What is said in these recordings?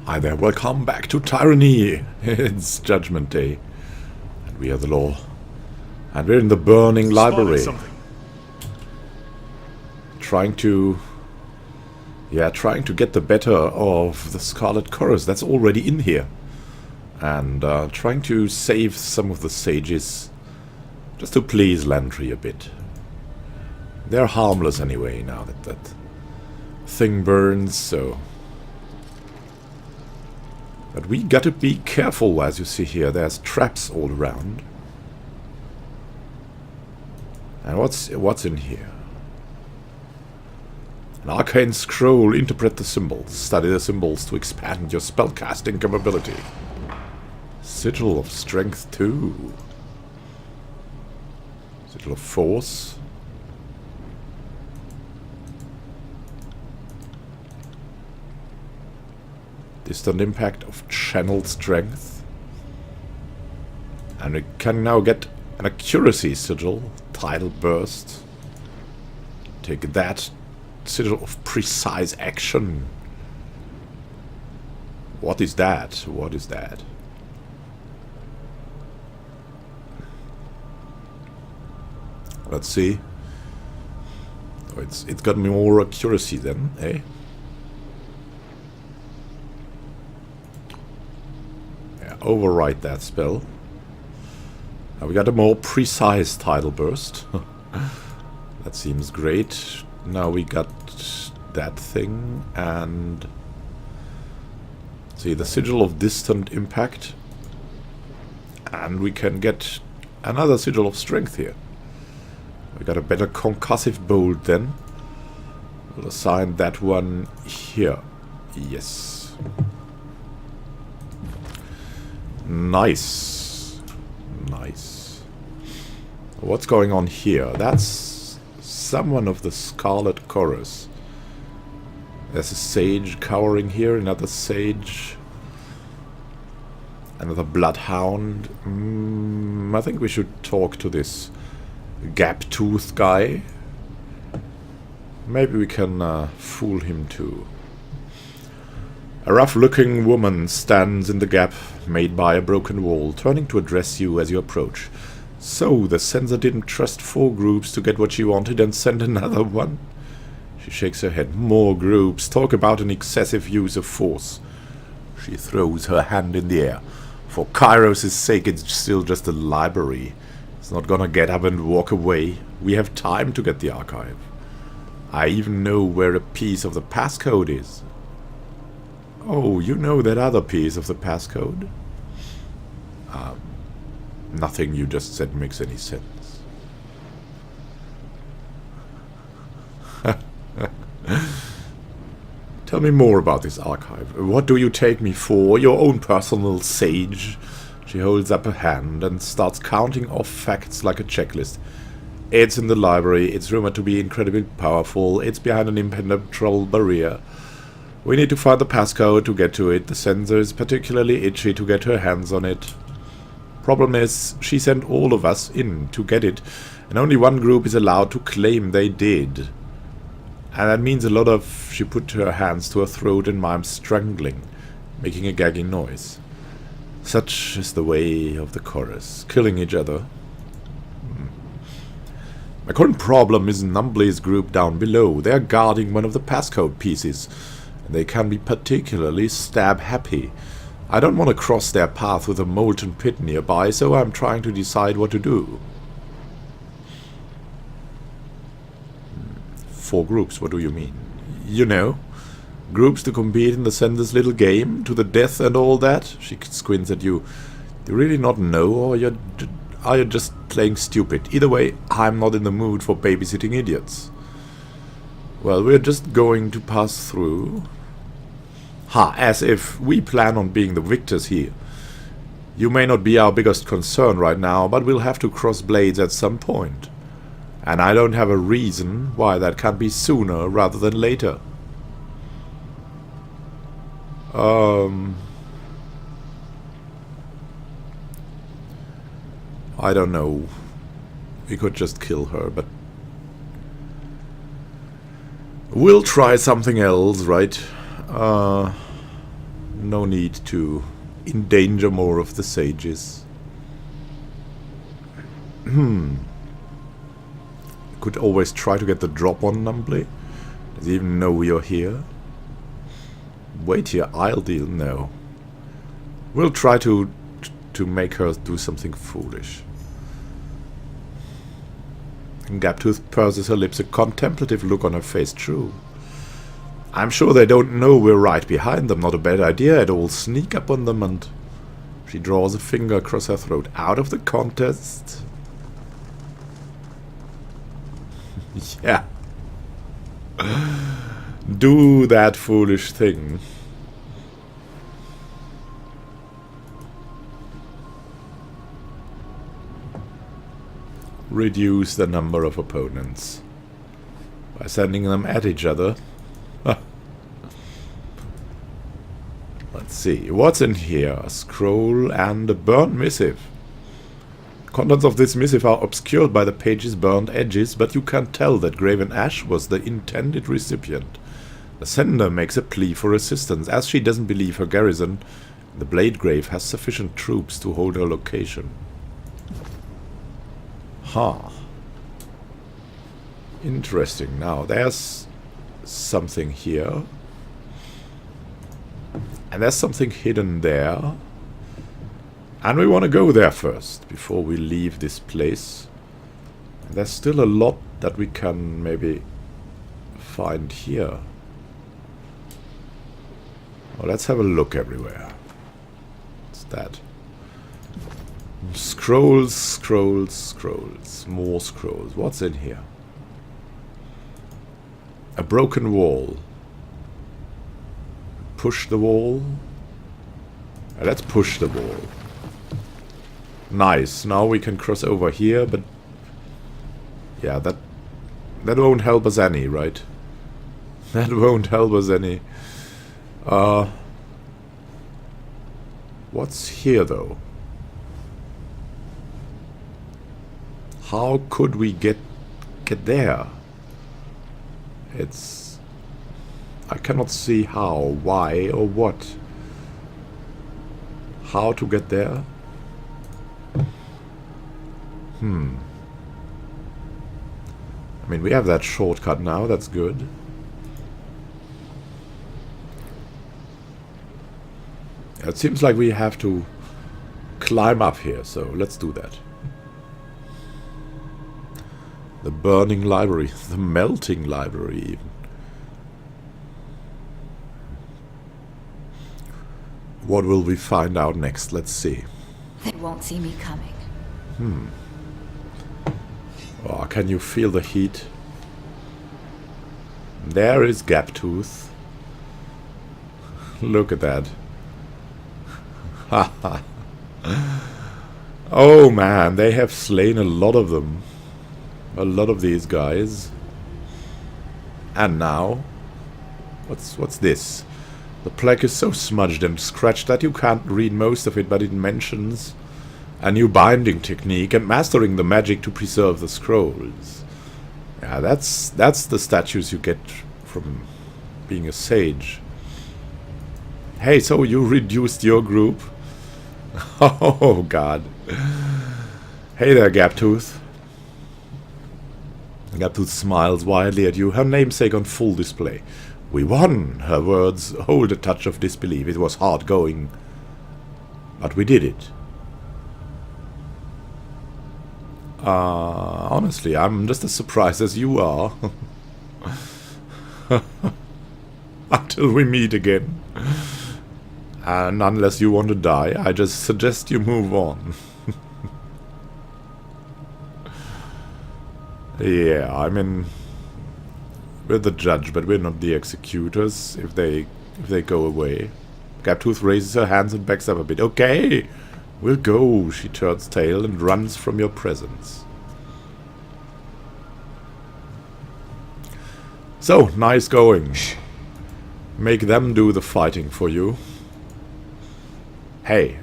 Hi there, welcome back to Tyranny. It's Judgment Day. And we are the law. And we're in the burning library. Trying to get the better of the Scarlet Chorus that's already in here. And trying to save some of the sages. Just to please Landry a bit. They're harmless anyway now that that thing burns, so... But we gotta be careful, as you see here. There's traps all around. And what's in here? An arcane scroll. Interpret the symbols. Study the symbols to expand your spellcasting capability. Sigil of Strength 2. Sigil of Force. Distant impact of channel strength. And we can now get an accuracy sigil. Tidal burst. Take that. Sigil of precise action. What is that? What is that? Let's see. Oh, it's got more accuracy then, eh? Overwrite that spell. Now we got a more precise tidal burst. That seems great. Now we got that thing and see the sigil of distant impact, and we can get another sigil of strength here. We got a better concussive bolt then. We'll assign that one here. Yes. Nice. Nice. What's going on here? That's someone of the Scarlet Chorus. There's a sage cowering here, another sage. Another bloodhound. I think we should talk to this gap-toothed guy. Maybe we can fool him too. A rough-looking woman stands in the gap made by a broken wall, turning to address you as you approach. So, the censor didn't trust 4 groups to get what she wanted and send another one? She shakes her head. More groups. Talk about an excessive use of force. She throws her hand in the air. For Kyros' sake, it's still just a library. It's not gonna get up and walk away. We have time to get the archive. I even know where a piece of the passcode is. Oh, you know that other piece of the passcode? Nothing you just said makes any sense. Tell me more about this archive. What do you take me for? Your own personal sage? She holds up a hand and starts counting off facts like a checklist. It's in the library. It's rumored to be incredibly powerful. It's behind an impenetrable barrier. We need to find the passcode to get to it. The censor is particularly itchy to get her hands on it. Problem is, she sent all of us in to get it, and only one group is allowed to claim they did. And that means a lot of... She put her hands to her throat and mimed strangling, making a gagging noise. Such is the way of the chorus, killing each other. My current problem is Numbly's group down below. They are guarding one of the passcode pieces. And they can be particularly stab-happy. I don't want to cross their path with a molten pit nearby, so I'm trying to decide what to do. 4 groups, what do you mean? You know, groups to compete in the censor's little game, to the death and all that? She squints at you. Do you really not know, or are you just playing stupid? Either way, I'm not in the mood for babysitting idiots. Well, we're just going to pass through. Ha, as if we plan on being the victors here. You may not be our biggest concern right now, but we'll have to cross blades at some point. And I don't have a reason why that can't be sooner rather than later. I don't know. We could just kill her, but... We'll try something else, right? No need to endanger more of the sages. Could always try to get the drop on Numbly. Does he even know you're here? Wait here, I'll deal. No. We'll try to make her do something foolish. Gaptooth purses her lips, a contemplative look on her face. True. I'm sure they don't know we're right behind them. Not a bad idea at all. Sneak up on them and... She draws a finger across her throat. Out of the contest. Yeah. Do that foolish thing. Reduce the number of opponents by sending them at each other. Let's see, what's in here? A scroll and a burnt missive. Contents of this missive are obscured by the page's burnt edges, but you can tell that Graven Ash was the intended recipient. The sender makes a plea for assistance, as she doesn't believe her garrison, the Bladegrave, has sufficient troops to hold her location. Huh. Interesting. Now, there's something here. And there's something hidden there. And we want to go there first, before we leave this place. And there's still a lot that we can maybe find here. Well, let's have a look everywhere. What's that? Scrolls, scrolls, scrolls. More scrolls. What's in here? A broken wall. Push the wall. Let's push the wall. Nice. Now we can cross over here, but... Yeah, that won't help us any, right? That won't help us any. What's here, though? How could we get there? It's... I cannot see how, why, or what. How to get there? I mean, we have that shortcut now, that's good. It seems like we have to climb up here, so let's do that. The burning library, the melting library even. What will we find out next? Let's see. They won't see me coming. Oh, can you feel the heat? There is Gaptooth. Look at that. Oh man, they have slain a lot of them. A lot of these guys. And now, what's this? The plaque is so smudged and scratched that you can't read most of it, but it mentions a new binding technique and mastering the magic to preserve the scrolls. Yeah, that's the statues you get from being a sage. Hey, so you reduced your group? Oh god. Hey there, Gaptooth. Gaptooth smiles wildly at you, her namesake on full display. We won! Her words hold a touch of disbelief. It was hard going, but we did it. Honestly, I'm just as surprised as you are. Until we meet again. And unless you want to die, I just suggest you move on. Yeah, I mean... We're the judge, but we're not the executors if they go away. Gaptooth raises her hands and backs up a bit. Okay, we'll go. She turns tail and runs from your presence. So, nice going. Make them do the fighting for you. Hey,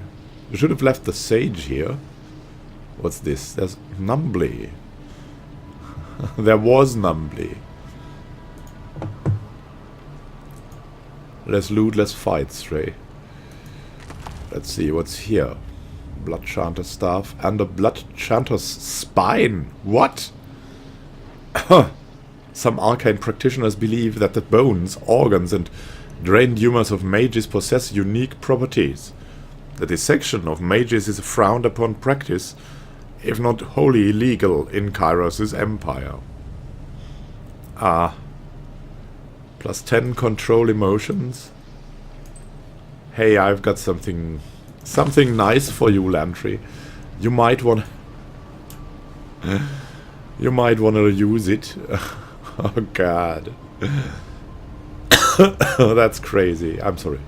you should have left the sage here. What's this? There's Numbly. There was Numbly. Less loot, less fight, Stray. Let's see what's here. Blood Chanter's staff and a Blood Chanter's spine. What? Some arcane practitioners believe that the bones, organs, and drained humors of mages possess unique properties. The dissection of mages is a frowned upon practice, if not wholly illegal, in Kyros' empire. Plus 10 control emotions. Hey, I've got something nice for you, Lantry. You might want to use it. Oh god. That's crazy. I'm sorry.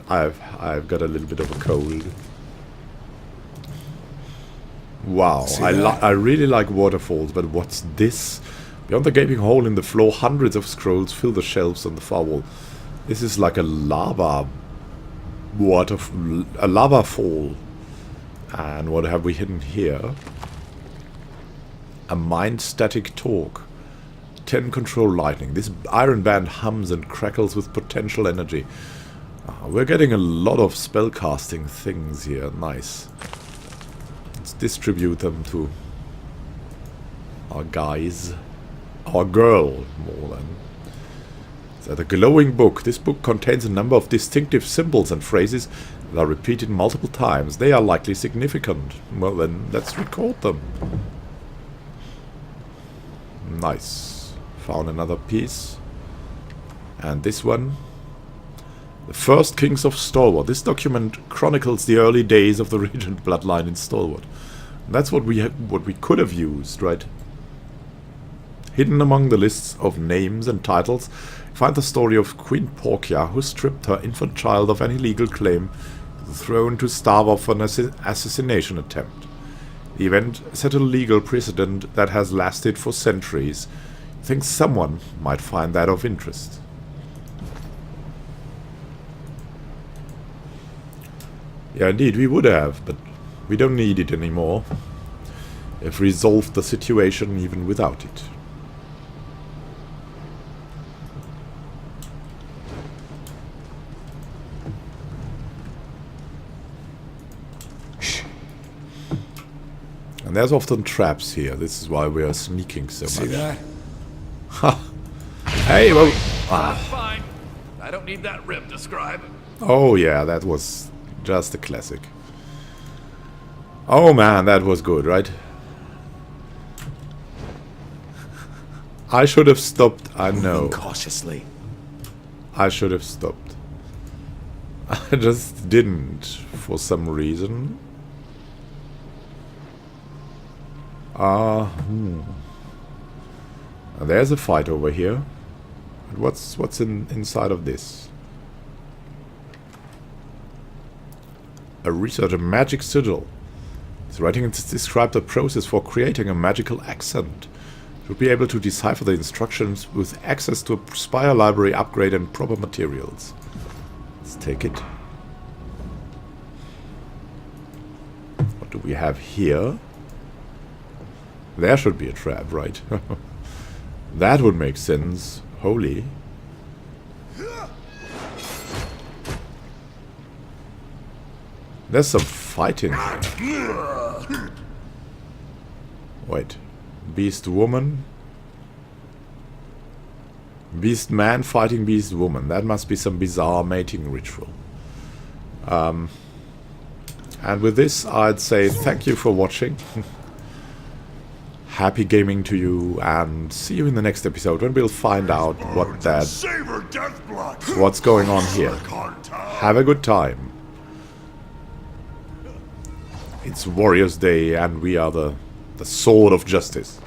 I've got a little bit of a cold. Wow, I really like waterfalls, but what's this? Beyond the gaping hole in the floor, hundreds of scrolls fill the shelves on the far wall. This is like a lava fall. And what have we hidden here? A mind static talk. 10 control lightning. This iron band hums and crackles with potential energy. We're getting a lot of spellcasting things here. Nice. Let's distribute them to our guys. Our girl, more than. The glowing book. This book contains a number of distinctive symbols and phrases that are repeated multiple times. They are likely significant. Well then, let's record them. Nice. Found another piece. And this one. The First Kings of Stalwart. This document chronicles the early days of the Regent bloodline in Stalwart. And that's what we could have used, right? Hidden among the lists of names and titles, find the story of Queen Porcia, who stripped her infant child of any legal claim to the throne to starve off an assassination attempt. The event set a legal precedent that has lasted for centuries. I think someone might find that of interest. Yeah, indeed, we would have, but we don't need it anymore. We've resolved the situation even without it. And there's often traps here. This is why we are sneaking so much. See that? Ha! Hey, well... Fine. I don't need that rip to scribe. Oh yeah, that was just a classic. Oh man, that was good, right? I should have stopped, I know. Moving cautiously. I should have stopped. I just didn't, for some reason. There's a fight over here. What's inside of this? A researcher, magic sigil. His writing described the process for creating a magical accent. You'll be able to decipher the instructions with access to a spire library upgrade and proper materials. Let's take it. What do we have here? There should be a trap, right? That would make sense. Holy. There's some fighting here. Wait. Beast woman. Beast man fighting beast woman. That must be some bizarre mating ritual. And with this, I'd say thank you for watching. Happy gaming to you, and see you in the next episode when we'll find out what's going on here. Have a good time. It's Warriors Day, and we are the sword of justice.